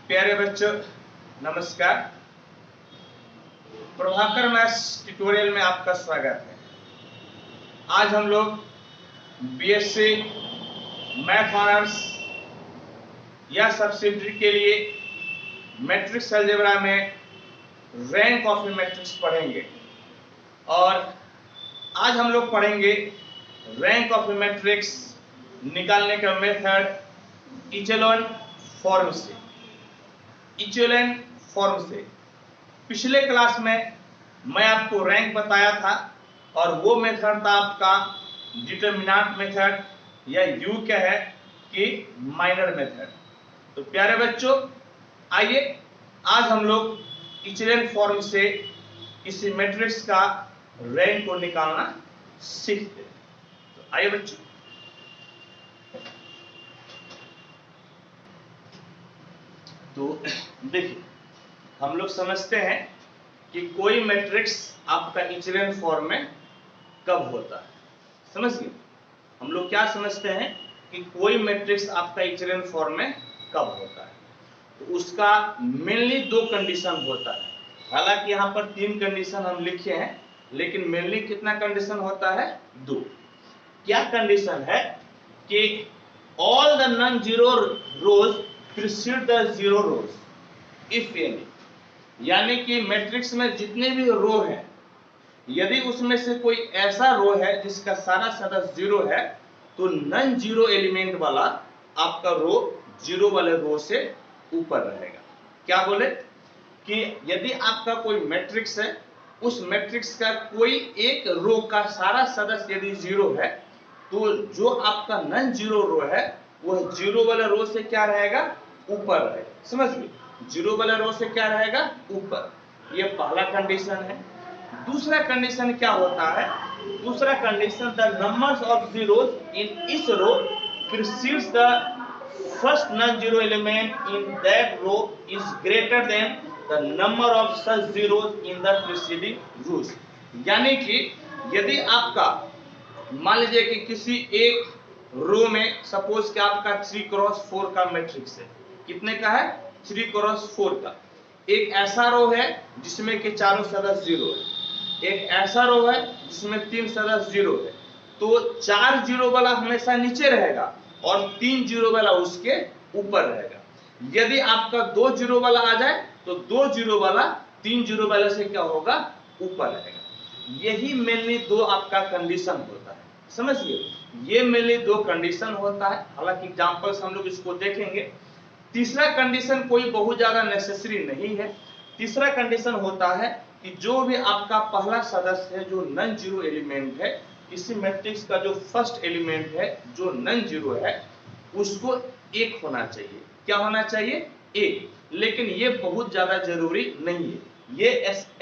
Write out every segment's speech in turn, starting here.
प्यारे बच्चों नमस्कार। प्रभाकर मैथ्स ट्यूटोरियल में आपका स्वागत है। आज हम लोग बीएससी मैथ ऑनर्स या सब्सिडियरी के लिए मैट्रिक्स अलजेब्रा में रैंक ऑफ ए मैट्रिक्स पढ़ेंगे और आज हम लोग पढ़ेंगे रैंक ऑफ ए मैट्रिक्स निकालने का मेथड इचेलॉन फॉर्म से। इचेलॉन फॉर्म से पिछले क्लास में मैं आपको रैंक बताया था और वो मेथड था आपका डिटरमिनेंट मेथड या यू क्या है कि माइनर मेथड। तो प्यारे बच्चों आइए आज हम लोग इचेलॉन फॉर्म से किसी मैट्रिक्स का रैंक को निकालना सीखते हैं। तो आइए बच्चों तो देखिए हम लोग समझते हैं कि कोई मैट्रिक्स आपका इचेलॉन फॉर्म में कब होता है। समझ गए हम लोग क्या समझते हैं कि कोई मैट्रिक्स आपका इचेलॉन फॉर्म में कब होता है। तो उसका मेनली दो कंडीशन होता है। हालांकि यहाँ पर तीन कंडीशन हम लिखे हैं लेकिन मेनली कितना कंडीशन होता है? दो। क्या कंडीशन है कि all the non zero rose preceded the zero rose if any, यानी कि मैट्रिक्स में जितने भी रो हैं यदि उसमें से कोई ऐसा रो है जिसका सारा सदस्य जीरो है तो नॉन जीरो एलिमेंट वाला आपका रो जीरो वाले रो से ऊपर रहेगा। क्या बोले कि यदि आपका कोई मैट्रिक्स है उस मैट्रिक्स का कोई एक रो का सारा सदस्य यदि जीरो है तो जो आपका नॉन जीरो रो है वह जीरो वाले रो से क्या रहेगा? ऊपर रहेगा। समझ गए जीरो वाले रो से क्या रहेगा? ऊपर। ये पहला कंडीशन है। दूसरा कंडीशन क्या होता है? दूसरा condition the numbers of zeros in this row precedes the first non zero element in that row is greater than the number of such zeros in the preceding rows. यानी कि यदि आपका मान लीजिए कि किसी एक रो में सपोज कि आपका 3x4 का मैट्रिक्स है। कितने का है? 3x4 का। एक ऐसा रो है जिसमें कि चारों सदस्य जीरो है, एक ऐसा रो है जिसमें तीन सदस्य जीरो है। तो 4 जीरो वाला हमेशा नीचे रहेगा और 3 जीरो वाला उसके ऊपर रहेगा। यदि आपका 2 जीरो वाला आ जाए तो 2 जीरो वाला 3 जीरो वाले से क्या होगा? ऊपर रहेगा। यही मेनली दो आपका कंडीशन होता है। समझिए ये मेनली दो कंडीशन होता है। हालांकि एग्जांपल्स हम लोग इसको देखेंगे। तीसरा कंडीशन कोई बहुत ज्यादा नेसेसरी नहीं है। तीसरा कंडीशन होता है कि जो भी आपका पहला सदस्य है जो नॉन जीरो एलिमेंट है, किसी मैट्रिक्स का जो फर्स्ट एलिमेंट है जो नॉन जीरो है उसको एक होना चाहिए। क्या होना चाहिए? एक। लेकिन ये बहुत ज्यादा जरूरी नहीं है। ये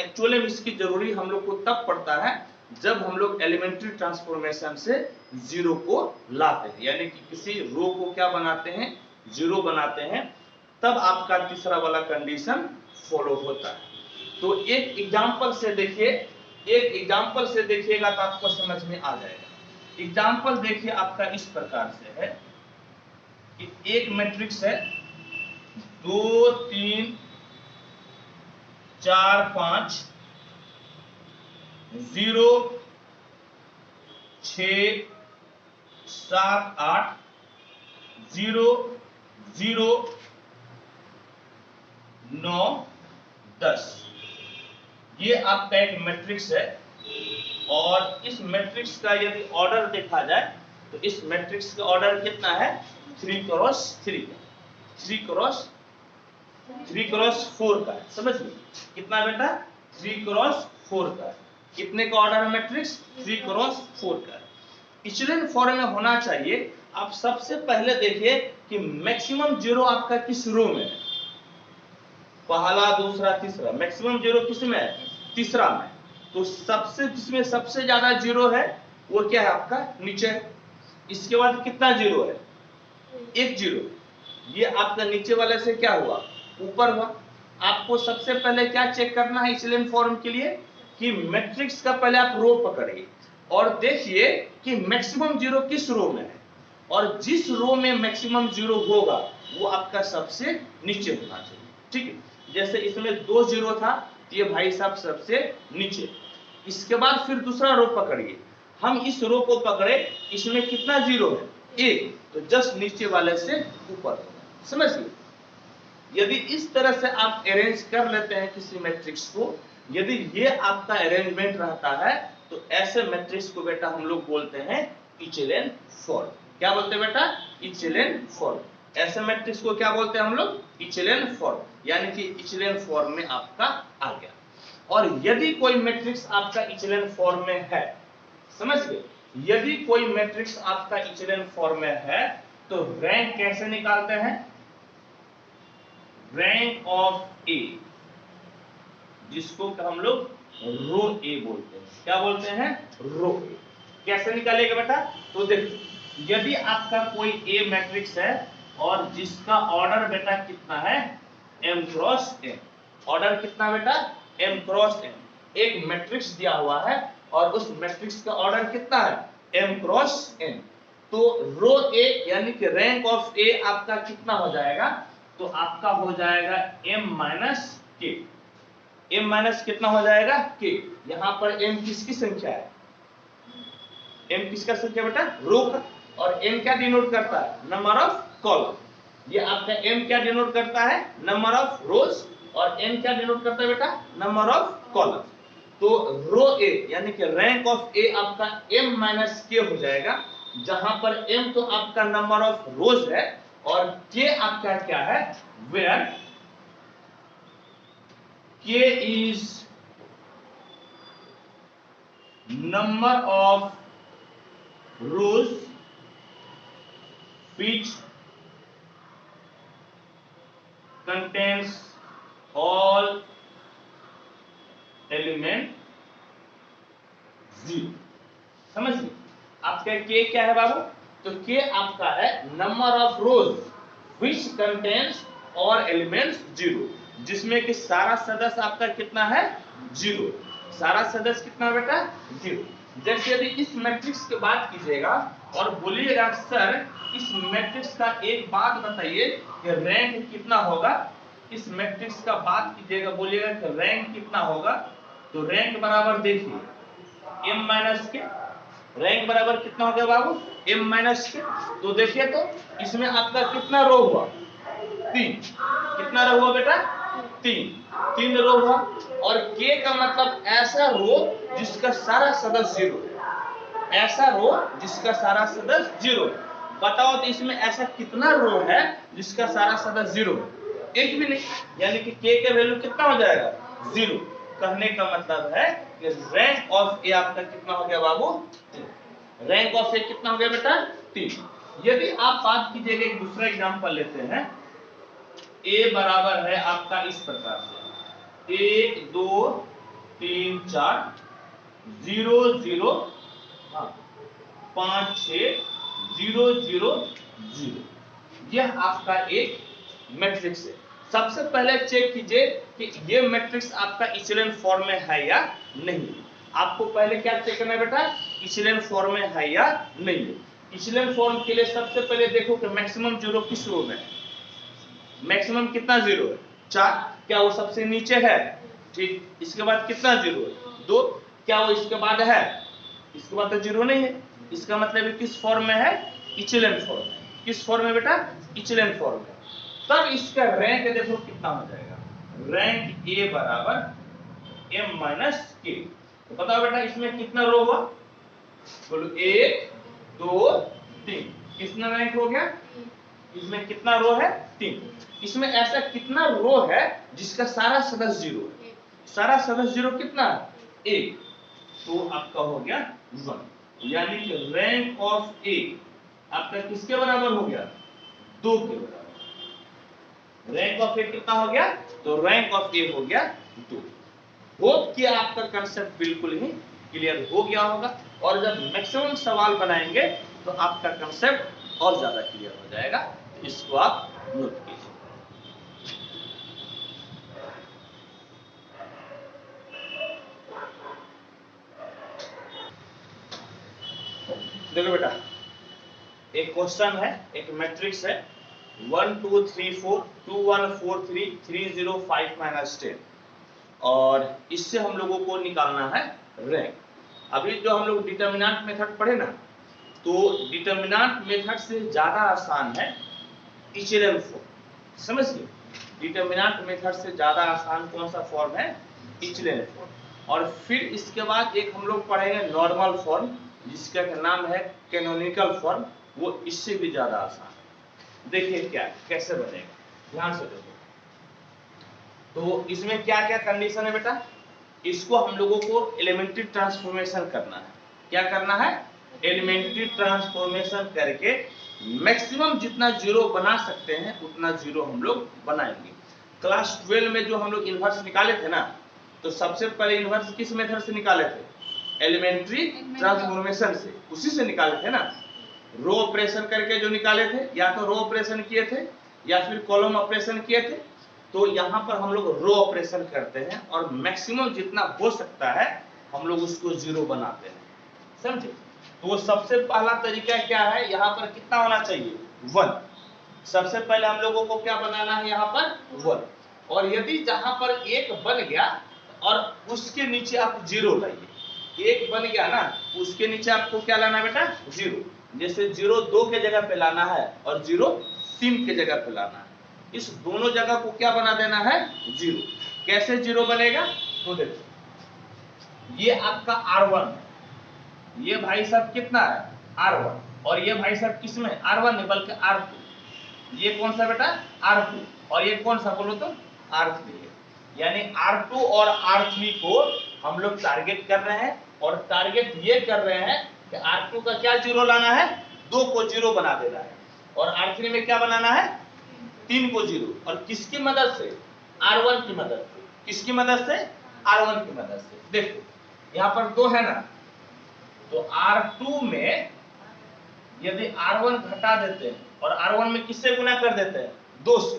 एक्चुअली इसकी जरूरी हम लोग को तब पड़ता है जब हम लोग एलिमेंट्री ट्रांसफॉर्मेशन से जीरो को लाते हैं, यानी कि किसी रो को क्या बनाते हैं? जीरो बनाते हैं, तब आपका तीसरा वाला कंडीशन फॉलो होता है। तो एक एग्जांपल से देखिए, एक एग्जांपल से देखिएगा तो आपको समझ में आ जाएगा। एग्जांपल देखिए आपका इस प्रकार से है कि एक मैट्रिक्स है 2 3 4 5 0 6 7 8 0 0 9 10। ये आपका एक मैट्रिक्स है और इस मैट्रिक्स का यदि ऑर्डर देखा जाए तो इस मैट्रिक्स का ऑर्डर कितना है? 3x3 3x4 का है। समझिए कितना बेटा? 3x4 का। कितने का ऑर्डर है मैट्रिक्स? 3x4 का। इचेलॉन फॉर्म में होना चाहिए। आप सबसे पहले देखिए कि मैक्सिमम जीरो आपका किस रो में है? पहला दूसरा तीसरा। मैक्सिमम जीरो किस में है? तीसरा में। तो सबसे जिसमें सबसे ज्यादा जीरो है वो क्या है? आपका नीचे है। इसके बाद कितना जीरो है? एक जीरो। ये आपका नीचे वाले से क्या हुआ? ऊपर हुआ। आपको सबसे पहले क्या चेक करना है इचेलॉन फॉर्म के लिए कि मैट्रिक्स का पहले आप रो पकड़िए और देखिए कि मैक्सिमम जीरो किस रो में है और जिस रो में मैक्सिमम जीरो होगा वो आपका सबसे नीचे होना चाहिए। ठीक है। जैसे इसमें 2 जीरो था तो ये भाई साहब सबसे नीचे। इसके बाद फिर दूसरा रो पकड़िए, हम इस रो को पकड़े, इसमें कितना जीरो है? 1, तो जस्ट नीचे वाले से ऊपर, समझ गए। यदि इस तरह से आप अरेंज कर लेते हैं किसी मैट्रिक्स को, यदि ये आपका अरेंजमेंट रहता है, तो ऐसे मैट्रिक्स को बेटा हम लोग बोलते हैं इचेलन फॉर्म। क्या बोलते हैं बेटा? Echelon form. ऐसे मैट्रिक्स को क्या बोलते हैं हम लोग? इचेलन फॉर्म, यानी कि इचेलन फॉर्म में आपका आ गया। और यदि कोई मैट्रिक्स आपका इचेलन फॉर्म में है, समझ गए, यदि कोई मैट्रिक्स आपका इचेलन फॉर्म में है, तो रैंक कैसे निकालते हैं? रैंक ऑफ ए, जिसको हम लोग रो ए बोलते हैं। क्या बोलते हैं? रो ए। कैसे निकालेगा बेटा? तो देखिए, यदि आपका कोई ए मैट्रिक्स है और जिसका ऑर्डर बेटा कितना है? m cross n। ऑर्डर कितना बेटा? m cross n। एक मैट्रिक्स दिया हुआ है और उस मैट्रिक्स का ऑर्डर कितना है? m cross n। तो रो ए यानी कि रैंक ऑफ ए आपका कितना हो जाएगा? तो आपका हो जाएगा m माइनस के। m माइनस कितना हो जाएगा? k। यहां पर m किसकी संख्या है? m किसका संख्या बेटा? रो का। और n क्या डिनोट करता है? Number of column. ये आपका m क्या डिनोट करता है? नंबर ऑफ रोज। और n क्या डिनोट करता है बेटा? Number of column. तो रो ए यानी कि रैंक ऑफ ए आपका m माइनस के हो जाएगा, जहां पर m तो आपका नंबर ऑफ रोज है और k आपका क्या है? Where k is number of rows which contains all element 0। समझ गए? आपका k क्या है बाबू? तो k आपका है number of rose which contains all elements 0, जिसमें कि सारा सदस्य आपका कितना है? 0। सारा सदस्य कितना बेटा? 0। जैसे यदि इस मैट्रिक्स की बात कीजिएगा और बोलिएगा सर इस मैट्रिक्स का एक बात बताइए कि रैंक कितना होगा। इस मैट्रिक्स का बात कीजिएगा, बोलिएगा कि रैंक कितना होगा, तो रैंक बराबर देखिए m माइनस के। रैंक बराबर कितना हो गया बाबू? m माइनस के। तो देखिए तो इसमें आपका कितना रो हुआ? 3। कितना रो हुआ बेटा? 3 रो हुआ। और k का मतलब ऐसा रो जिसका सारा सदस्य 0 है। ऐसा रो जिसका सारा सदस्य 0 है। बताओ तो इसमें ऐसा कितना रो है जिसका सारा सदस्य 0 है? एक भी नहीं, यानी कि k का वैल्यू कितना हो जाएगा? 0। कहने का मतलब है कि रैंक ऑफ ए आपका कितना हो गया बाबू? 3। रैंक ऑफ ए कितना हो गया बेटा? 3। यदि आप बात कीजिएगा, एक दूसरा एग्जांपल लेते हैं। ए बराबर है आपका इस प्रकार से 1 2 3 4 0 0 5 6 0 0 0। यह आपका एक मैट्रिक्स है। सबसे पहले चेक कीजिए कि ये मैट्रिक्स आपका इचेलन फॉर्म में है या नहीं। आपको पहले क्या चेक करना है बेटा? इचेलन फॉर्म में है या नहीं है। इचेलन फॉर्म के लिए सबसे पहले देखो कि मैक्सिमम 0 किस रो में है। मैक्सिमम कितना 0 है? 4। क्या वो सबसे नीचे है? ठीक। इसके बाद कितना 0 है? 2। क्या वो इसके बाद है? इसके बाद तो 0 नहीं है। इसका मतलब किस फॉर्म में है? इचेलन फॉर्म में। किस फॉर्म में बेटा? इचेलन फॉर्म में। तब इसका रैंक देखो कितना हो जाएगा? रैंक ए बराबर m माइनस के। तो बताओ बेटा इसमें कितना रो हुआ? बोलो 1 2 3। कितना रैंक हो गया? इसमें कितना रो है? 3। इसमें ऐसा कितना रो है जिसका सारा सदस्य 0 है? सारा सदस्य 0 कितना है? 1। तो आपका हो गया 1, यानी कि रैंक ऑफ ए आपका किसके बराबर हो गया? 2 के बराबर। रैंक ऑफ ए कितना हो गया? तो रैंक ऑफ ए हो गया 2। होप कि आपका कंसेप्ट बिल्कुल ही क्लियर हो गया होगा, और जब मैक्सिमम सवाल बनाएंगे तो आपका कंसेप्ट और ज्यादा क्लियर हो जाएगा। इसको आप नोट कीजिए। देखो बेटा, एक क्वेश्चन है, एक मैट्रिक्स है 1 2 3 4 2 1 4 3 3 0 5 माइनस 10 और इससे हम लोगों को निकालना है रैंक। अभी जो हम लोग डिटर्मिनेंट मेथड पढ़े ना, तो डिटर्मिनेंट मेथड से ज्यादा आसान है इचेलन फॉर्म। समझिए, डिटर्मिनेंट मेथड से ज्यादा आसान कौन सा फॉर्म है? Echelon form. और फिर इसके बाद एक हम लोग पढ़ेंगे नॉर्मल फॉर्म, जिसका नाम है कैनोनिकल फॉर्म, वो इससे भी ज्यादा आसान है। देखिए क्या कैसे बनेगा, ध्यान से देखो। तो इसमें क्या क्या कंडीशन है बेटा? इसको हम लोगों को एलिमेंट्री ट्रांसफॉर्मेशन करना है। क्या करना है? एलिमेंट्री ट्रांसफॉर्मेशन करके मैक्सिमम जितना जीरो बना सकते हैं उतना जीरो हम लोग बनाएंगे। क्लास 12 में जो हम लोग इनवर्स निकाले थे ना, तो सबसे पहले इनवर्स किस मेथड से निकाले थे? एलिमेंट्री ट्रांसफॉर्मेशन से, उसी से निकाले थे ना। रो ऑपरेशन करके जो निकाले थे, या तो रो ऑपरेशन किए थे या फिर कॉलम ऑपरेशन किए थे। तो यहाँ पर हम लोग रो ऑपरेशन करते हैं और मैक्सिमम जितना हो सकता है हम लोग उसको जीरो बनाते हैं। समझे? तो सबसे पहला तरीका क्या है? यहाँ पर कितना होना चाहिए? 1। सबसे पहले हम लोगों को क्या बनाना है? यहाँ पर 1। और यदि जहां पर एक बन गया और उसके नीचे आप जीरो लाइए, एक बन गया ना, उसके नीचे आपको क्या लाना है बेटा? जीरो। जैसे जीरो 2 के जगह पे लाना है और जीरो 3 के जगह पे लाना है। इस दोनों जगह को क्या बना देना है? जीरो। कैसे जीरो बनेगा? तो देखो, ये आपका R1 है, ये भाई साहब कितना है? R1। और ये भाई साहब किसमें? R1 नहीं बल्कि R2। ये कौन सा बेटा? R2। और ये कौन सा बोलो तो? R3 है। यानी R2 और R3 को हम लोग टारगेट कर रहे हैं, और टारगेट ये कर रहे हैं कि R2 का क्या जीरो लाना है? 2 को जीरो बना देना है। और R3 में क्या बनाना है? 3 को जीरो। और किसकी मदद से? R1 की मदद से। किसकी मदद से? R1 की मदद से। देखो यहाँ पर 2 है ना, तो R2 में यदि R1 घटा देते हैं और R1 में किससे गुना कर देते हैं? 2 से।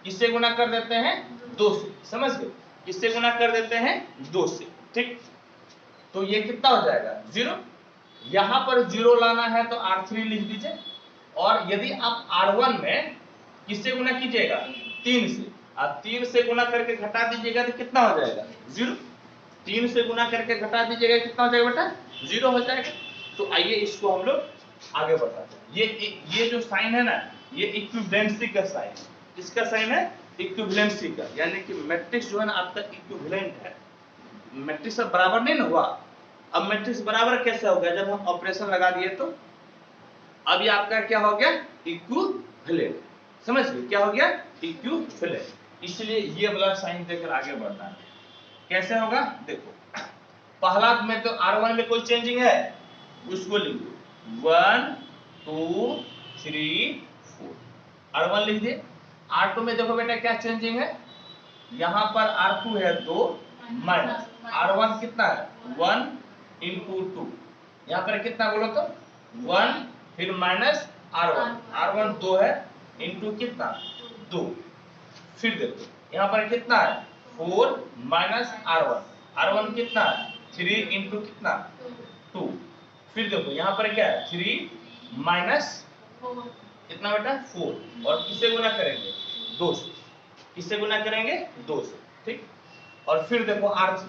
किससे गुना कर देते हैं? 2 से। समझ गए? किससे गुना कर देते हैं? 2 से। ठीक, तो ये कितना हो जाएगा? 0। यहां पर 0 लाना है तो R3 लिख दीजिए। और यदि आप R1 में किससे गुना कीजिएगा? 3 से। आप 3 से गुना करके घटा दीजिएगा तो कितना हो जाएगा? 0। 3 से गुना करके घटा दीजिएगा, कितना हो जाएगा बेटा? 0 हो जाएगा। तो आइए इसको हम लोग आगे बढ़ाते हैं। ये जो साइन है ना, ये इक्विवेलेंसी का साइन है। किसका साइन है? इक्विवेलेंसी का। यानी कि मैट्रिक्स जो है ना आपका इक्विवेलेंट है। मैट्रिक्स अब बराबर नहीं ना हुआ। अब मैट्रिक्स बराबर कैसे हो गया? जब हम ऑपरेशन लगा दिए तो अब ये आपका क्या हो गया? इक्विवेलेंट। समझ गए? क्या हो गया? इक्विवेलेंट। इसलिए ये वाला साइन देकर आगे बढ़ना है। कैसे होगा? देखो, पहला में तो R1 में कोई चेंजिंग है, उसको लिख दो। 1 2 3 4 R1 लिख दिए। R2 में देखो बेटा क्या चेंजिंग है, यहां पर R2 है 2 माइनस R1 कितना है? 1 इंटू 2। यहां पर कितना बोलो तो? 1 फिर माइनस R1। R1 2 है इंटू कितना? 2। फिर देखो यहां पर कितना है? 4 माइनस R1। R1 कितना है? 3 इंटू कितना? 2। फिर देखो यहां पर क्या है? 3 माइनस कितना बेटा? 4। और किससे गुना करेंगे? 2 से। किससे गुना करेंगे? 2 से। ठीक, और फिर देखो R3,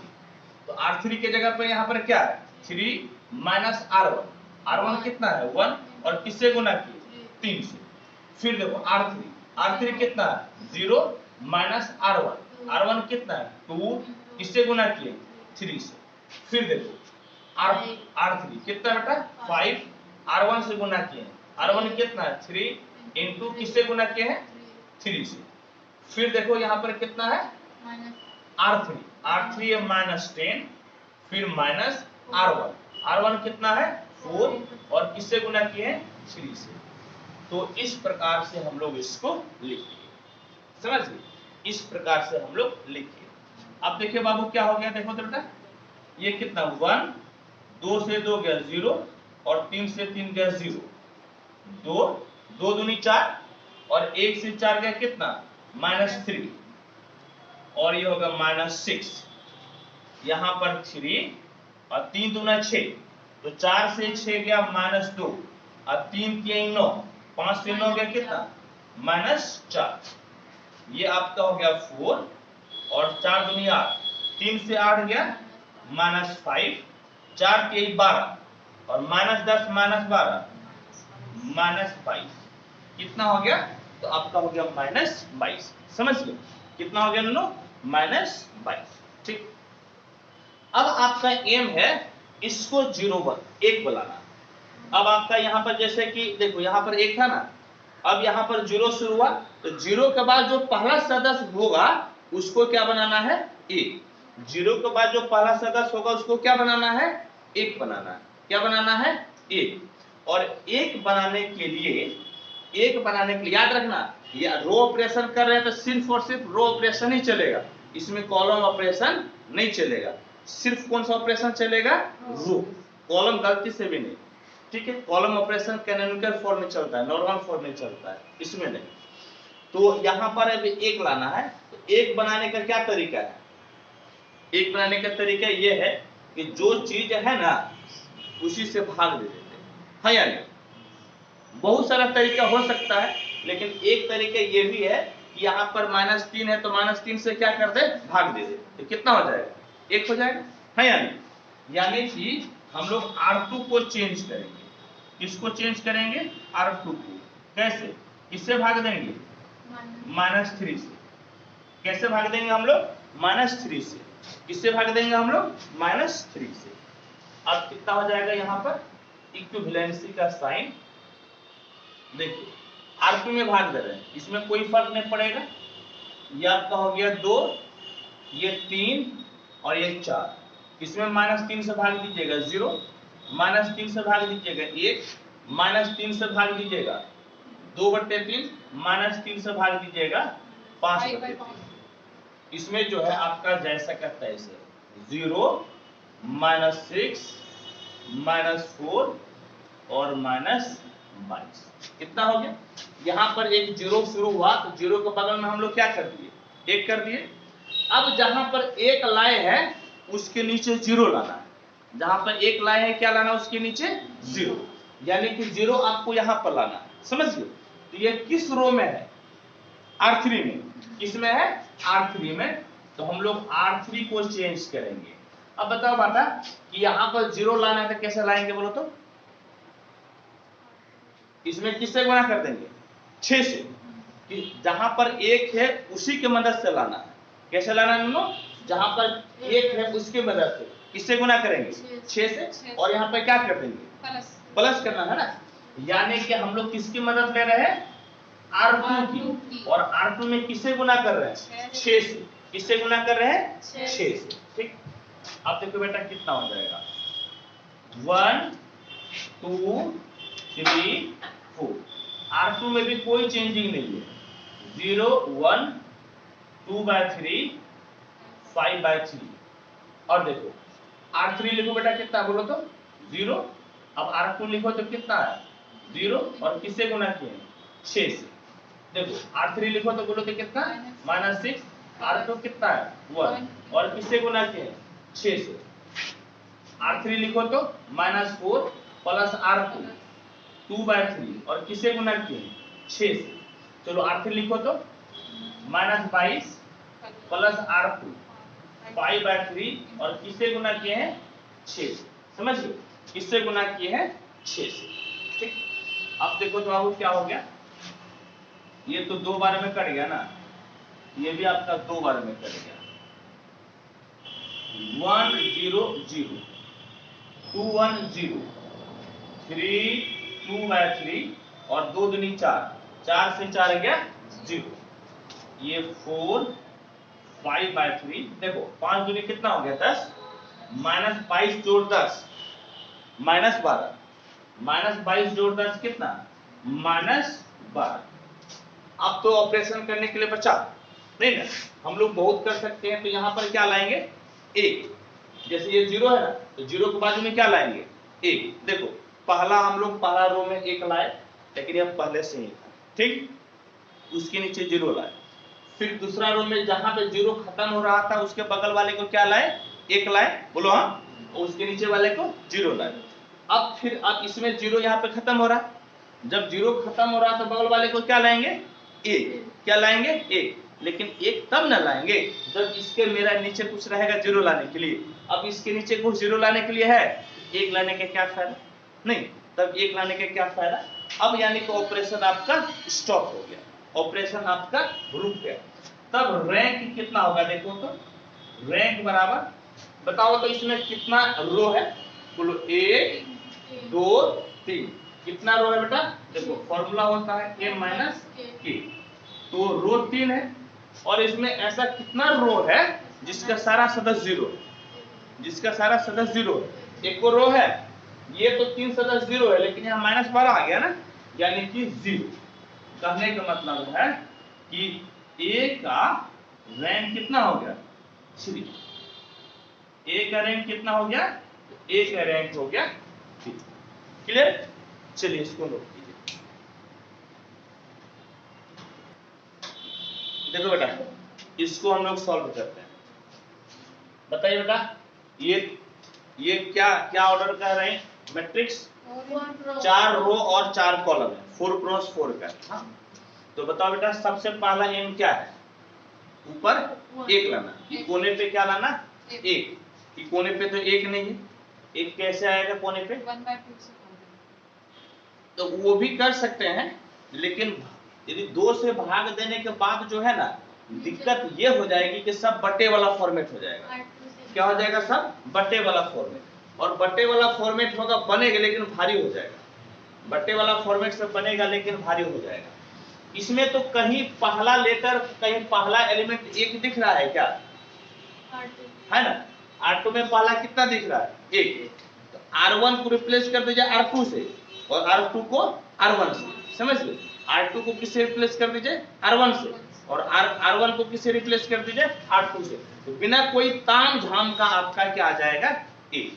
तो R3 के जगह पे यहाँ पर क्या है? 3 माइनस R1। R1 कितना है? 1। और किससे गुना किए? 3 से। फिर देखो R3 कितना है? 0 माइनस R1। R1 कितना है? 2। किससे गुना किए? 3 से। फिर देखो R3 कितना बेटा? 5। R1 से गुना किए। R1 कितना है? 3 इंटू किससे गुना किए हैं? 3 से। फिर देखो यहाँ पर कितना है? R3 है माइनस 10, फिर माइनस R1 कितना है? 4। और किससे गुना किए हैं? 3 से। तो इस प्रकार से हम लोग इसको लिखिए। समझ गए? इस प्रकार से हम लोग लिखिए। अब देखिए बाबू क्या हो गया, देखो तो बेटा, ये कितना? 1, 2 से 2 गया 0, और 3 से 3 गया 0। 2 दूनी 4, और 1 से 4 गया कितना? -3। और ये होगा -6। यहां पर 3 और 3 दूना 6, तो 4 से 6 गया -2, और 3 के 9, 5 से 9 गया कितना? -4, ये आपका हो गया 4 और 4 दूनी 8, 3 से 8 गया -5, 4 के 12 और -10 -12 -22, कितना हो गया? तो आपका हो गया -22। समझ गए कितना हो गया नो? -22। ठीक, अब आपका एम है इसको 1 बनाना। अब आपका यहाँ पर जैसे कि देखो यहाँ पर 1 था ना, अब यहाँ पर 0 शुरू हुआ, तो 0 के बाद जो पहला सदस्य होगा उसको क्या बनाना है? 1। 0 के बाद जो पहला सदस्य होगा उसको क्या बनाना है? 1 बनाना है। क्या बनाना है? 1। और 1 बनाने के लिए याद रखना, ये रो ऑपरेशन कर रहे हैं तो सिर्फ और सिर्फ रो ऑपरेशन ही चलेगा, इसमें कॉलम ऑपरेशन नहीं चलेगा। सिर्फ कौन सा ऑपरेशन चलेगा? रो। कॉलम गलती से भी नहीं, ठीक है? कॉलम ऑपरेशन कैनोनिकल फॉर्म में चलता है, नॉर्मल फॉर्म में चलता है, इसमें नहीं। तो यहां पर अभी 1 लाना है, तो 1 बनाने का क्या तरीका है? 1 बनाने का तरीका यह है कि जो चीज है ना उसी से भाग दे देते हैं, हाँ या नहीं? बहुत सारा तरीका हो सकता है, लेकिन एक तरीका ये भी है कि यहाँ पर -3 है तो -3 से क्या कर दे? भाग दे दे, तो कितना हो जाएगा? 1 हो जाएगा, है या नहीं? यानी कि हम लोग R2 को चेंज करेंगे। किसको चेंज करेंगे? R2 को। कैसे? किससे भाग देंगे? -3 से। कैसे भाग देंगे हम लोग? -3 से। किससे भाग देंगे हम लोग? -3 से। अब कितना हो जाएगा यहाँ पर? इक्विवेलेंसी का साइन देखिए, R2 में भाग दे रहे हैं, इसमें कोई फर्क नहीं पड़ेगा। ये आपका हो गया 2, ये 3 और ये 4। इसमें -3 से भाग दीजिएगा 0, -3 से भाग दीजिएगा 1, -3 से भाग दीजिएगा 2/3, -3 से भाग दीजिएगा 5/3। इसमें जो है आपका जैसा का तैसे 0, -6, -4 और -22। कितना हो गया? यहाँ पर एक 0 शुरू हुआ तो 0 के बगल में हम लोग क्या कर दिए? 1 कर दिए। अब जहां पर 1 लाए हैं उसके नीचे 0 लाना है। जहां पर 1 लाए हैं क्या लाना? उसके नीचे 0, यानी कि 0 आपको यहां पर लाना है। समझ गए? तो ये किस रो में है? R3 में। किसमें है? R3 में। तो हम लोग R3 को चेंज करेंगे। अब बताओ बाता कि यहां पर 0 लाना है तो कैसे लाएंगे बोलो तो? इसमें किससे गुणा कर देंगे? 6 से। कि जहां पर 1 है उसी की मदद से लाना है। कैसे लाना है दोनों? जहां पर 1 है उसकी मदद से। किससे गुणा करेंगे? 6 से। और यहाँ पर क्या कर देंगे? प्लस करना है ना। यानी कि हम लोग किसकी मदद ले रहे हैं? R2 की। और R2 में किससे गुणा कर रहे हैं? 6 से। किससे गुणा कर रहे हैं? 6 से। ठीक, अब देखो बेटा कितना हो जाएगा? 1 2 3 4। R2 में भी कोई चेंजिंग नहीं है। 0 1 2/3 5/3। और देखो R3 लिखो बेटा कितना बोलो तो? 0। अब R2 लिखो तो कितना है? 0 और किससे गुणा किए? 6 से। देखो R3 लिखो तो बोलो तो कितना? -6। R2 कितना है? 1 और किससे गुणा किए? 6 से। R3 लिखो तो -4 प्लस R2 2/3 और किससे गुणा किए? 6 से। चलो R3 लिखो तो -22 प्लस R2 5/3 और किससे गुणा किए हैं? 6 से। समझ लो किससे गुणा किए हैं? 6 से। ठीक, अब देखो तो बाबू क्या हो गया? ये तो 2 बार में कट गया ना, ये भी आपका 2 बार में कट गया। 1 0 0 2 1 0 3 2/3 और 2 दूनी 4, 4 से 4 गया 0। ये 4 5/3। देखो 5 दूनी कितना हो गया? 10। -22 जोड़ 10 -12। -22 जोड़ 10 कितना? -12। अब तो ऑपरेशन करने के लिए बचा नहीं ना, हम लोग बहुत कर सकते हैं। तो यहाँ पर क्या लाएंगे? 1। जैसे ये 0 है ना, तो 0 के बाजू में क्या लाएंगे? 1। देखो पहला हम लोग पहला रो में 1 लाए, लेकिन ये पहले से ही था, ठीक। उसके नीचे 0 लाए। फिर दूसरा रो में जहां पे 0 खत्म हो रहा था उसके बगल वाले को क्या लाए? 1 लाए, बोलो हाँ। उसके नीचे वाले को 0 लाए। अब फिर अब इसमें 0 यहाँ पे खत्म हो रहा है। जब 0 खत्म हो रहा है तो बगल वाले को क्या लाएंगे? एक, क्या लाएंगे? एक। लेकिन एक तब ना लाएंगे जब इसके मेरा नीचे कुछ रहेगा जीरो लाने के लिए। अब इसके नीचे कुछ जीरो लाने के लिए है, एक लाने का क्या फायदा? नहीं, तब एक लाने का क्या फायदा? अब यानी कि ऑपरेशन आपका स्टॉप हो गया, ऑपरेशन आपका रुक गया। तब रैंक कितना होगा देखो तो, रैंक बराबर, बताओ तो इसमें कितना रो है? बोलो 1 2 3। कितना रो है बेटा? देखो फॉर्मूला होता है a माइनस के, तो रो 3 है। और इसमें ऐसा कितना रो है जिसका सारा सदस्य जीरो है, जिसका सारा सदस्य जीरो है? एक को रो है, ये तो 3 सदस्य जीरो है, लेकिन यहाँ -12 आ गया ना, यानी कि जीरो। कहने का मतलब है कि a का रैंक कितना हो गया? 3। a का रैंक कितना हो गया? a का रैंक हो गया 3। क्लियर? चलिए इसको नोट कीजिए। देखो बेटा, इसको हम लोग सॉल्व करते हैं। बताइए बेटा, ये क्या क्या ऑर्डर कर रहे हैं? मैट्रिक्स 4 रो और 4 कॉलम है, 4 क्रॉस 4 का। हाँ, तो बताओ बेटा, सबसे पहला एम क्या है? ऊपर 1 लाना। ये कोने पे क्या लाना? 1। ये कोने पे तो 1 नहीं है, 1 कैसे आएगा कोने पे? 1/2 से। तो वो भी कर सकते हैं, लेकिन यदि 2 से भाग देने के बाद जो है ना, दिक्कत ये हो जाएगी कि सब बटे वाला फॉर्मेट हो जाएगा। क्या हो जाएगा? सब बटे वाला फॉर्मेट। और बटे वाला फॉर्मेट होगा, बनेगा लेकिन भारी हो जाएगा। बटे वाला फॉर्मेट से बनेगा लेकिन भारी हो जाएगा। इसमें तो कहीं पहला लेटर, कहीं पहला एलिमेंट 1 दिख रहा है क्या? है ना? R2 में पहला कितना दिख रहा है? 1। तो R1 को रिप्लेस कर दीजिए R2 से, और R2 को R1 से। समझ गए? R2 को किससे रिप्लेस कर दीजिए? R1 से। और R1 को किससे रिप्लेस कर दीजिए? R2 से। तो बिना कोई ताम झाम का आपका क्या आ जाएगा? 1।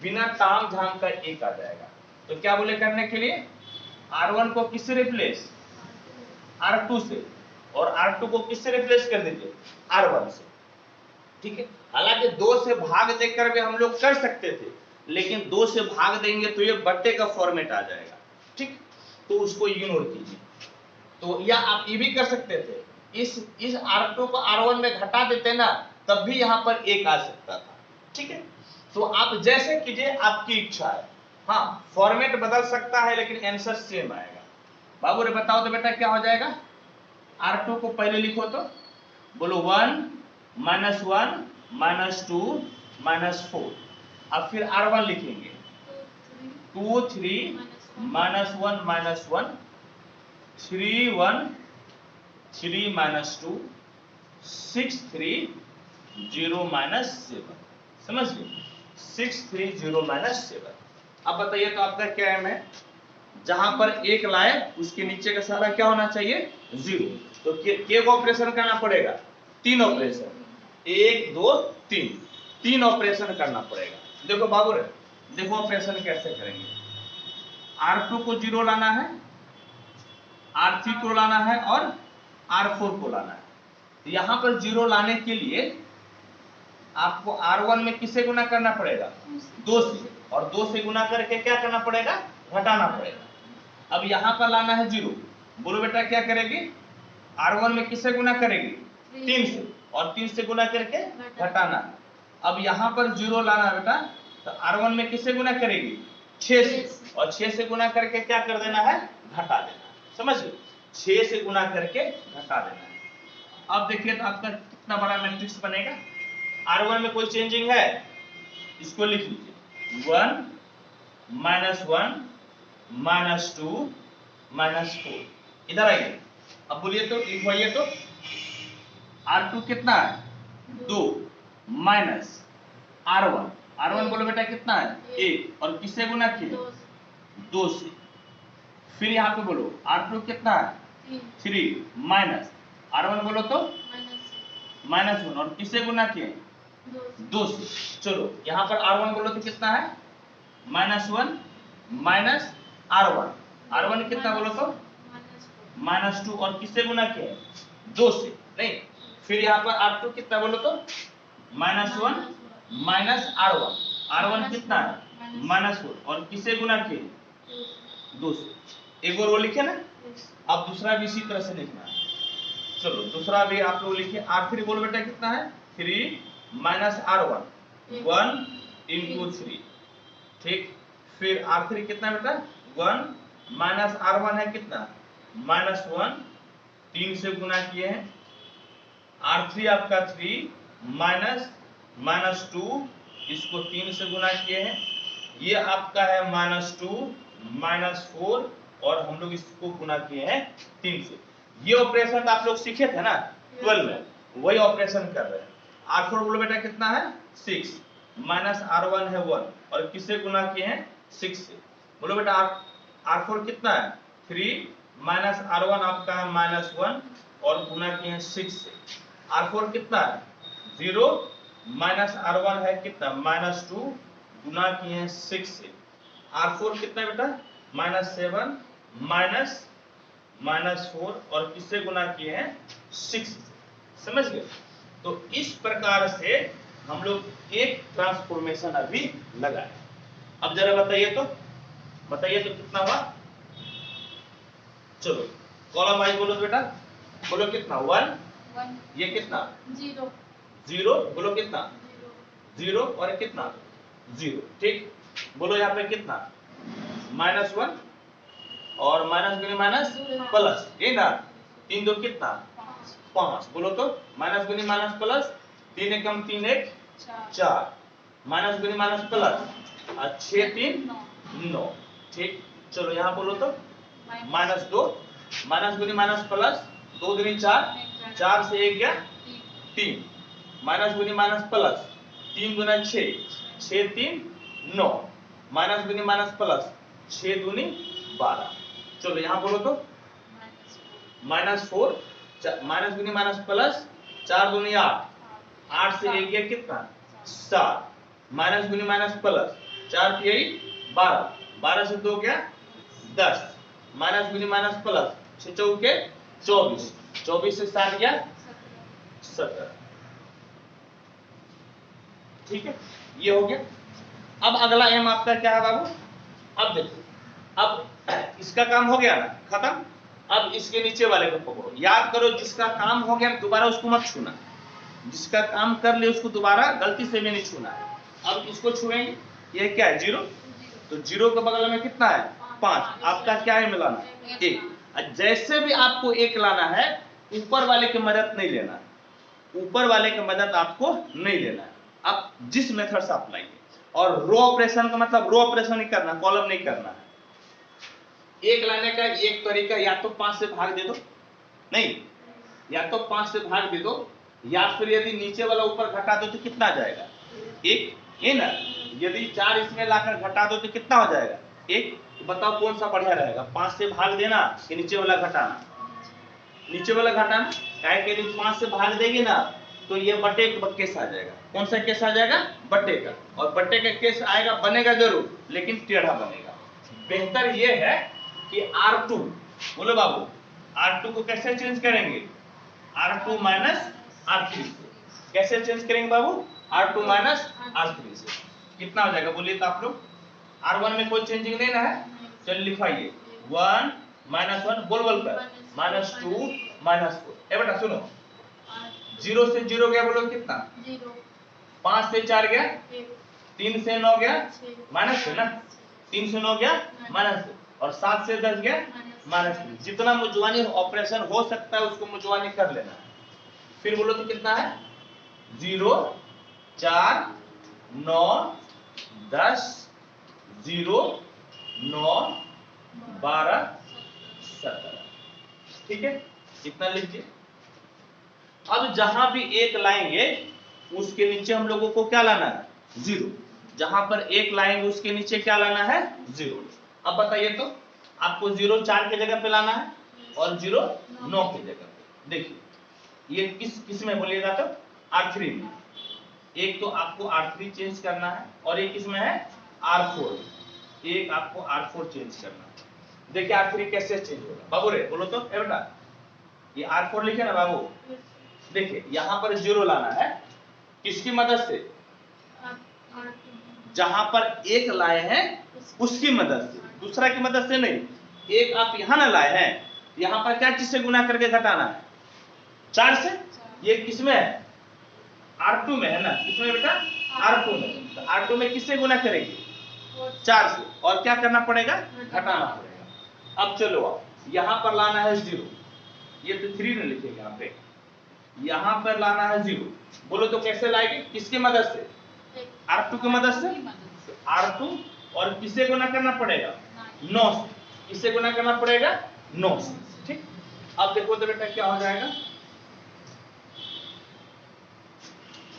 बिना ताम झाम का 1 आ जाएगा। तो क्या बोले करने के लिए? R1 को किससे रिप्लेस? R2 से। और R2 को किससे रिप्लेस कर दीजिए? R1 से। ठीक है? हालांकि 2 से भाग देकर भी हम लोग कर सकते थे, लेकिन 2 से भाग देंगे तो ये बट्टे का फॉर्मेट आ जाएगा। ठीक, तो उसको इग्नोर कीजिए। तो या आप ये भी कर सकते थे, इस R2 को R1 में घटा देते ना, तब भी यहाँ पर 1 आ सकता था। ठीक है, तो आप जैसे कीजिए, आपकी इच्छा है। हाँ, फॉर्मेट बदल सकता है लेकिन आंसर सेम आएगा। बाबू रे बताओ तो बेटा क्या हो जाएगा? R2 को पहले लिखो तो, बोलो 1 -1 -2 -4। अब फिर R1 लिखेंगे 2 3 -1 -1 3 1 3 -2 6 3 0 -7। समझ गए? 6 3 0 -7। अब बताइए तो आपका क्या एम है? जहां पर 1 लाए उसके नीचे का सारा क्या होना चाहिए? 0। तो के ऑपरेशन करना पड़ेगा? 3 ऑपरेशन, 1 2 3, 3 ऑपरेशन करना पड़ेगा। देखो बाबू रे, देखो ऑपरेशन कैसे करेंगे। R2 को 0 लाना है, R3 को लाना है और R4 को लाना है। यहां पर 0 लाने के लिए आपको R1 में किससे गुना करना पड़ेगा? 2 से। और 2 से गुना करके क्या करना पड़ेगा? घटाना पड़ेगा। अब यहां पर लाना है 0। बोलो बेटा क्या करेगी? R1 में किससे गुना करेगी? 3 से। और 3 से गुना करके घटाना। अब यहां पर 0 लाना बेटा, तो R1 में किससे गुना करेगी? 6 से। और 6 से गुना करके क्या कर देना है? घटा देना। समझ गए? 6 से गुना करके घटा देना है। अब देखिए तो आपका कितना बड़ा मैट्रिक्स बनेगा। R1 में कोई चेंजिंग है? इसको लिख लीजिए 1 -1 -2 -4। इधर आइए, अब बोलिए तो, लिखवाइए तो। R2 कितना है? 2 माइनस R1। R1 बोलो बेटा कितना है? 1। और किससे गुना किए? 2 से। फिर यहाँ पे बोलो R2 कितना है? 3 माइनस R1 बोलो तो -1। और किससे गुना किए? 2 से। चलो यहाँ पर R1 बोलो तो कितना है? -1 माइनस R1। R1 कितना बोलो तो? -2। और किससे गुना किए? 2 से। नहीं, फिर यहाँ पर R2 कितना बोलो तो? -1 माइनस R1। R1 कितना है? -4। और किससे गुना किए? 2 से। एक बार वो लिखे ना, अब दूसरा भी इसी तरह से लिखना है। चलो दूसरा भी आप लोग लिखिए। R3 बोलो बेटा कितना है 3 माइनस R1 1 इंटू 3, ठीक। फिर R3 कितना बेटा 1 माइनस R1 है कितना -1, 3 से गुना किए हैं। R3 आपका 3 माइनस 2, इसको 3 से गुना किए हैं। ये आपका है -2 -4 और हम लोग इसको गुना किए हैं 3 से। ये ऑपरेशन आप लोग सीखे थे ना 12 में, वही ऑपरेशन कर रहे हैं। R4 बोलो बेटा कितना है 6 माइनस R1 है 1 और किससे गुना किए हैं 6 से। बोलो बेटा R4 कितना है 3 माइनस R1 आपका है -1 और गुना किए हैं 6 से। R4 कितना है 0 माइनस R1 है कितना -2 गुना किए हैं 6 से। R4 कितना है बेटा -7 -4 और किससे गुना किए हैं 6 से। समझ गए। तो इस प्रकार से हम लोग एक ट्रांसफॉर्मेशन अभी लगाए। अब जरा बताइए तो कितना हुआ। चलो कॉलम वाइज बोलो बेटा, बोलो कितना 1, ये कितना 0 बोलो कितना 0 और कितना 0, ठीक। बोलो यहाँ पे कितना -1 और माइनस गुनी माइनस प्लस, ये ना 3 2 कितना 5, बोलो तो माइनस गुनी माइनस प्लस 3 एकम 3 1 4 माइनस गुनी माइनस प्लस और 6 3 9, ठीक। चलो यहाँ बोलो तो -2 माइनस गुनी माइनस प्लस 2 दूनी 4 4 से 1 गया 3 माइनस गुनी माइनस प्लस 3 गुना 6 6 3 9 माइनस गुनी माइनस प्लस 6 दूनी 12। चलो यहाँ बोलो तो -4 माइनस गुनी माइनस प्लस 4 दूनी 8 8 से 1 गया कितना 7 माइनस गुनी माइनस प्लस 4 3 12 12 से 2 गया 10 माइनस गुनी माइनस प्लस 6 चौके 24 24 से 7 गया 17, ठीक है। ये हो गया। अब अगला एम आपका क्या है बाबू। अब देखो, अब इसका काम हो गया ना खत्म। अब इसके नीचे वाले को पकड़ो, याद करो जिसका काम हो गया दोबारा उसको मत छूना, जिसका काम कर ले उसको दोबारा गलती से भी नहीं छूना है। अब इसको छुएंगे, ये क्या है 0, तो 0 के बगल में कितना है 5, आपका क्या है मिलाना 1। जैसे भी आपको 1 लाना है ऊपर वाले की मदद नहीं लेना है, ऊपर वाले की मदद आपको नहीं लेना है। आप जिस मेथड से आप लाएंगे, और रो ऑपरेशन का मतलब रो ऑपरेशन नहीं करना, कॉलम नहीं करना है। 1 लाने का एक तरीका या तो 5 से भाग दे दो, नहीं या तो 5 से भाग दे दो, या फिर यदि नीचे वाला ऊपर घटा दो तो कितना आ जाएगा 1, ये ना। यदि 4 इसमें लाकर घटा दो तो कितना हो जाएगा 1। तो बताओ कौन सा बढ़िया रहेगा, 5 से भाग देना कि नीचे वाला घटाना। नीचे वाला घटाना, काहे कि यदि 5 से भाग देगी ना तो ये बटे का केस आ जाएगा। कौन सा केस आ जाएगा बटे का, और बटे का केस आएगा, बनेगा जरूर लेकिन टेढ़ा बनेगा। बेहतर ये है कि R2 बोलो बाबू, R2 को कैसे चेंज करेंगे R2 माइनस R3 से। कैसे चेंज करेंगे बाबू R2 माइनस R3 से। कितना हो जाएगा बोलिए तो आप लोग। R1 में कोई चेंजिंग नहीं ना है, चल लिखाइए 1 -1 बोल बोल कर -2 -4। ए बेटा सुनो, 0 से 0 गया बोलो कितना 0, 5 से 4 गया 1, 3 से 9 गया 6, माइनस है ना, 3 से 9 गया माइनस, और 7 से 10 गया माइनस। जितना मुजवानी ऑपरेशन हो सकता है उसको मुजवानी कर लेना है। फिर बोलो तो कितना है 0 4 9 10 0 9 12 17, ठीक है, इतना लीजिए। अब जहां भी 1 लाएंगे उसके नीचे हम लोगों को क्या लाना है 0। जहां पर 1 लाएंगे उसके नीचे क्या लाना है 0। अब बताइए तो आपको 0 4 के जगह पे लाना है और 0 9 की जगह पे। देखिए ये किस में बोलिएगा तो R3 में। एक तो आपको R3 चेंज करना है और एक इसमें है R4, एक आपको R4 चेंज करना है। देखिए R3 कैसे चेंज होगा बाबू रे, बोलो तो ए बेटा। ये R4 लिखे ना बाबू, देखिए यहां पर 0 लाना है किसकी मदद से, जहां पर 1 लाए हैं उसकी मदद से, दूसरा की मदद से नहीं। 1 आप यहां ना लाए हैं यहाँ पर क्या चीज से गुना करके घटाना है? 4 से। ये किसमें है? R2 में है ना? किसमें बेटा? R2 में। तो R2 में किससे गुना करेंगे? 4 से। और क्या करना पड़ेगा? घटाना पड़ेगा। अब चलो आओ, यहाँ पर लाना है 0, ये तो 3 न लिखेंगे यहाँ पे, यहाँ पर लाना है 0। बोलो तो कैसे लाएंगे? किसकी मदद से? R2 की मदद से। R2 और किसे गुना करना पड़ेगा? 9 से। किससे गुना करना पड़ेगा? 9 से। ठीक, अब देखो तो बेटा क्या हो जाएगा?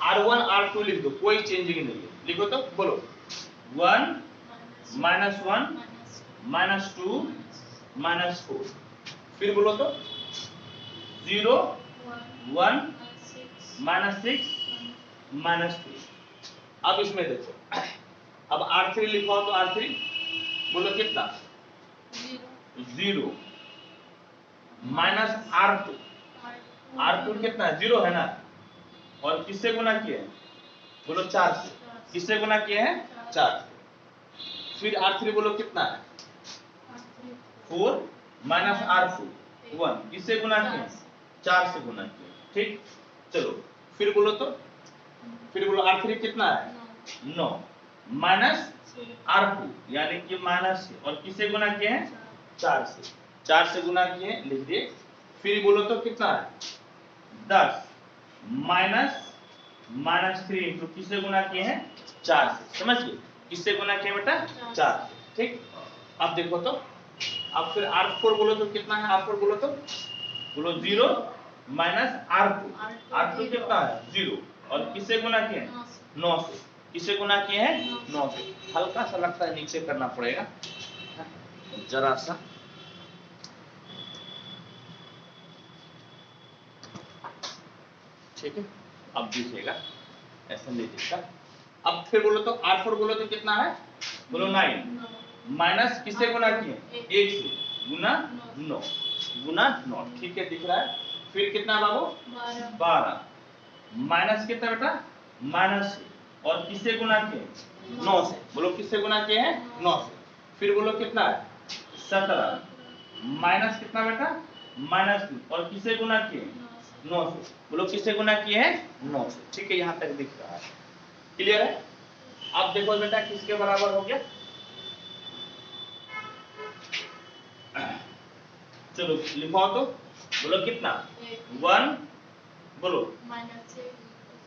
R1 R2 लिख दो, कोई चेंजिंग नहीं है। लिखो तो, बोलो 1 -1 -2 -4। फिर बोलो तो 0 1 -6 -3। अब इसमें देखो, अब R3 लिखो तो R3 बोलो कितना? 0 माइनस R2। R2 कितना? 0 है ना? और किससे गुना किए हैं? बोलो 4 से। किससे गुना किए हैं? 4 से। फिर R3 बोलो कितना है? 4 माइनस R4 1। किससे गुना किए? 4 से गुना किए। ठीक, चलो फिर बोलो तो, फिर बोलो R3 कितना है? 9 माइनस R2 यानी कि माइनस, और किससे गुना किए हैं? 4 से। 4 से गुना किए, लिख दिए। फिर बोलो तो कितना है? 10 -3 इंटू किससे गुना किए हैं? 4 से। समझ गए? किससे गुना किए बेटा? 4 से। ठीक, अब देखो तो, अब फिर R4 बोलो तो कितना है? R4 बोलो तो, बोलो 0 माइनस R2। R2 कितना है? 0। और किससे गुना किए हैं? 9 से। किससे गुना किए हैं? 9 से। हल्का सा लगता है नीचे करना पड़ेगा जरा सा। ठीक है, अब दिखेगा, ऐसा नहीं दिखता। अब फिर बोलो तो R4 बोलो तो कितना है? बोलो 9 माइनस किससे गुना किए? 1 से। गुना 9 गुना 9। ठीक है, दिख रहा है। फिर कितना बाबू? 12 माइनस कितना बेटा? माइनस, और किससे गुना किए? 9 से। बोलो किससे गुना किए हैं? 9 से। फिर बोलो कितना है? 17 माइनस कितना बेटा? -2, और किससे गुना किए? 9 से। बोलो किससे गुना किए हैं? 9 से। ठीक है, यहां तक दिख रहा है। क्लियर है? अब देखो बेटा किसके बराबर हो गया? चलो लिखो तो, बोलो कितना? 1 बोलो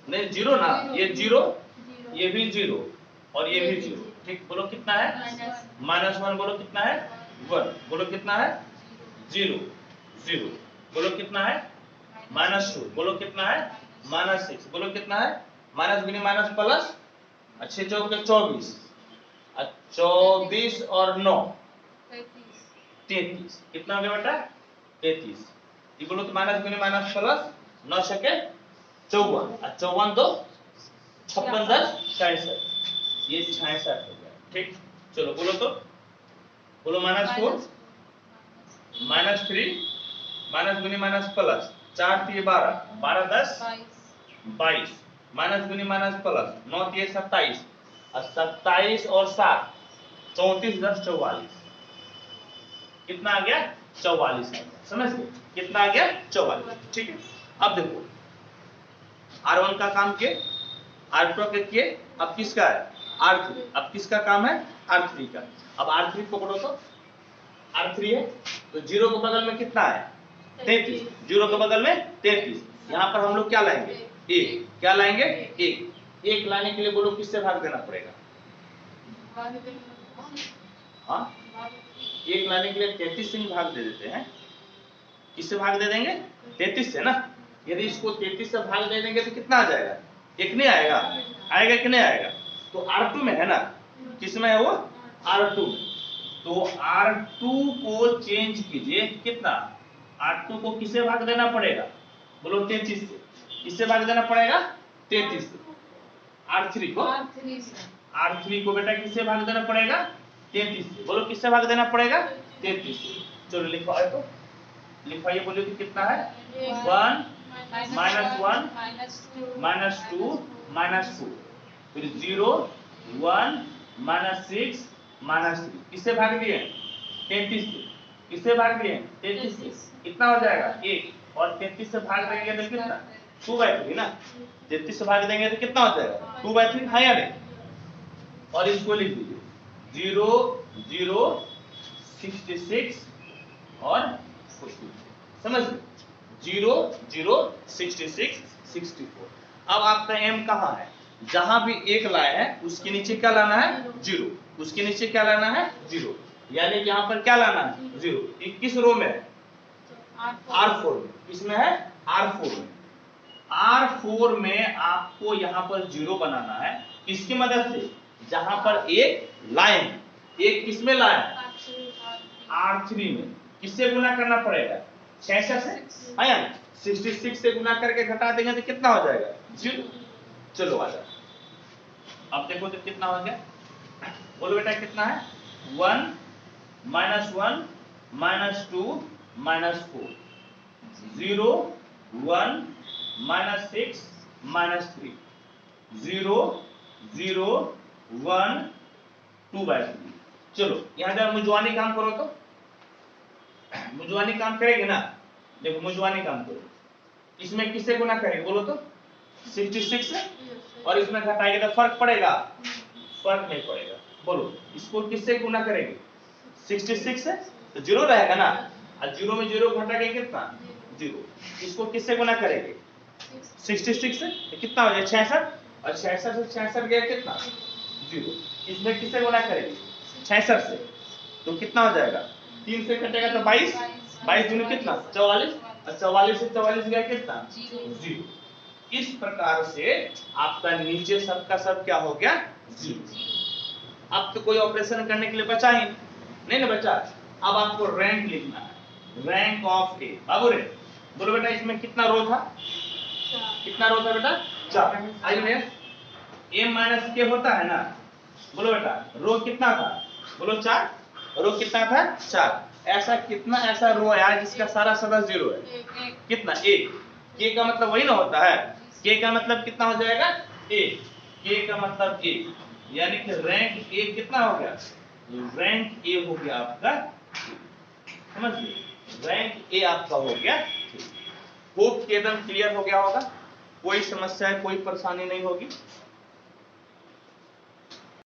नहीं 0 ना, ये 0, ये भी 0 और ये भी 0। ठीक, बोलो कितना है? -1 बोलो कितना है? 1 बोलो कितना है? 0 0 बोलो कितना है? -2 बोलो कितना है? -6 बोलो कितना है? माइनस गुनी माइनस प्लस, अच्छे चौक 24, 24 और 9 33। कितना हो गया बेटा? 33। ये बोलो तो माइनस गुनी माइनस प्लस 9 छके 54, और 54 तो 56 10 66, ये 66 हो गया। ठीक, चलो बोलो तो, बोलो -4 -3 माइनस गुनी माइनस प्लस 4 3 12 12 10 22 माइनस गुनी माइनस प्लस 9 3 27, और 27 और 7 34 10 44। कितना आ गया? 44 आ गया। समझ गए? कितना आ गया? 44। ठीक है, अब देखो R1 का काम किए, R2 के किए, अब किसका है? R3। अब किसका काम है? R3 का। अब R3 पकड़ो तो, R3 है तो 0 के बगल में कितना है? 33। 0 के बगल में 33। यहाँ पर हम लोग क्या लाएंगे? 1। क्या लाएंगे? 1। 1 लाने के लिए बोलो किससे भाग देना पड़ेगा? हाँ, 1 लाने के लिए 33 से ही भाग दे देते हैं। किससे भाग दे देंगे? 33 से ना। यदि इसको 33 से भाग दे देंगे तो कितना आ जाएगा? 1 नहीं आएगा? आएगा कि नहीं आएगा? तो R2 में है ना, किसमें है वो? R2 में। तो R2 को चेंज कीजिए, कितना? R2 को किससे भाग देना पड़ेगा? बोलो 33 से। किससे भाग देना पड़ेगा? 33 से। R3 को बेटा किससे भाग देना पड़ेगा? 33 से। बोलो किससे भाग देना पड़ेगा? 33 से। चलो लिखवाए तो, लिखवाइए, बोलिए कि कितना है? 1 -1 -2 -4, फिर 0 1 -6 -3। किससे भाग दिए? 33 से। किससे भाग दिए 33 से, कितना हो जाएगा 1, और 33 से भाग देंगे तो कितना 2/3 ना, 33 से भाग देंगे तो कितना हो जाएगा 2/3, हाँ या नहीं। और इसको लिख दीजिए 0 0 66 और 44, समझ गए 0 0 66 64। अब आपका m कहाँ है, जहां भी एक लाए हैं उसके नीचे क्या लाना है 0, उसके नीचे क्या लाना है 0, यानी कि यहाँ पर क्या लाना है 0। ये किस रो में है R4 में, किसमें है R4 में। R4 में आपको यहाँ पर 0 बनाना है, किसकी मदद से, जहां पर एक लाए हैं, एक किसमें लाए हैं R3 में, किससे गुना करना पड़ेगा 66 से, हाँ या 66 से गुना करके घटा देंगे तो कितना हो जाएगा 0। चलो आ जाओ, अब देखो तो कितना हो गया, बोलो बेटा कितना है 1 -1 -2 -4 0 1 -6 -3 0 0 1 2/3। चलो यहाँ जरा मुजवानी काम करो तो, मुजवानी काम करेगी ना, देखो मुजवानी काम करो, इसमें किससे गुना करेंगे बोलो तो 66 से, और इसमें घटाएंगे तो फर्क पड़ेगा, फर्क नहीं पड़ेगा। बोलो इसको किससे गुना करेंगे 66 से, तो 0 रहेगा ना, और 0 में 0 घटाएंगे कितना 0। इसको किससे गुना करेंगे 66 से, तो कितना हो जाएगा 66, और 66 से 66 गया कितना 0। इसमें किससे गुना करेंगे 66 से, तो कितना हो जाएगा 3 से कटेगा तो 22, 22 दूनी कितना 44, और 44 से 44 गया कितना 0। इस प्रकार से आपका नीचे सब का सब क्या हो गया 0। अब तो कोई ऑपरेशन करने के लिए बचा ही नहीं ना बचा। अब आपको रैंक लिखना है, रैंक ऑफ ए। बाबू रे बोलो बेटा इसमें कितना रो था, कितना रो था बेटा 4। आइए m माइनस के होता है ना, बोलो बेटा रो कितना था बोलो 4, रो कितना था 4। ऐसा कितना ऐसा रो है जिसका सारा सदस्य 0 है, कितना 1। k का मतलब वही ना होता है, k का मतलब कितना हो जाएगा 1, k का मतलब 1, यानी कि रैंक ए कितना हो गया, रैंक ए हो गया आपका, समझ गए, रैंक ए आपका हो गया। होप कि एकदम क्लियर हो गया होगा, कोई समस्या कोई परेशानी नहीं होगी।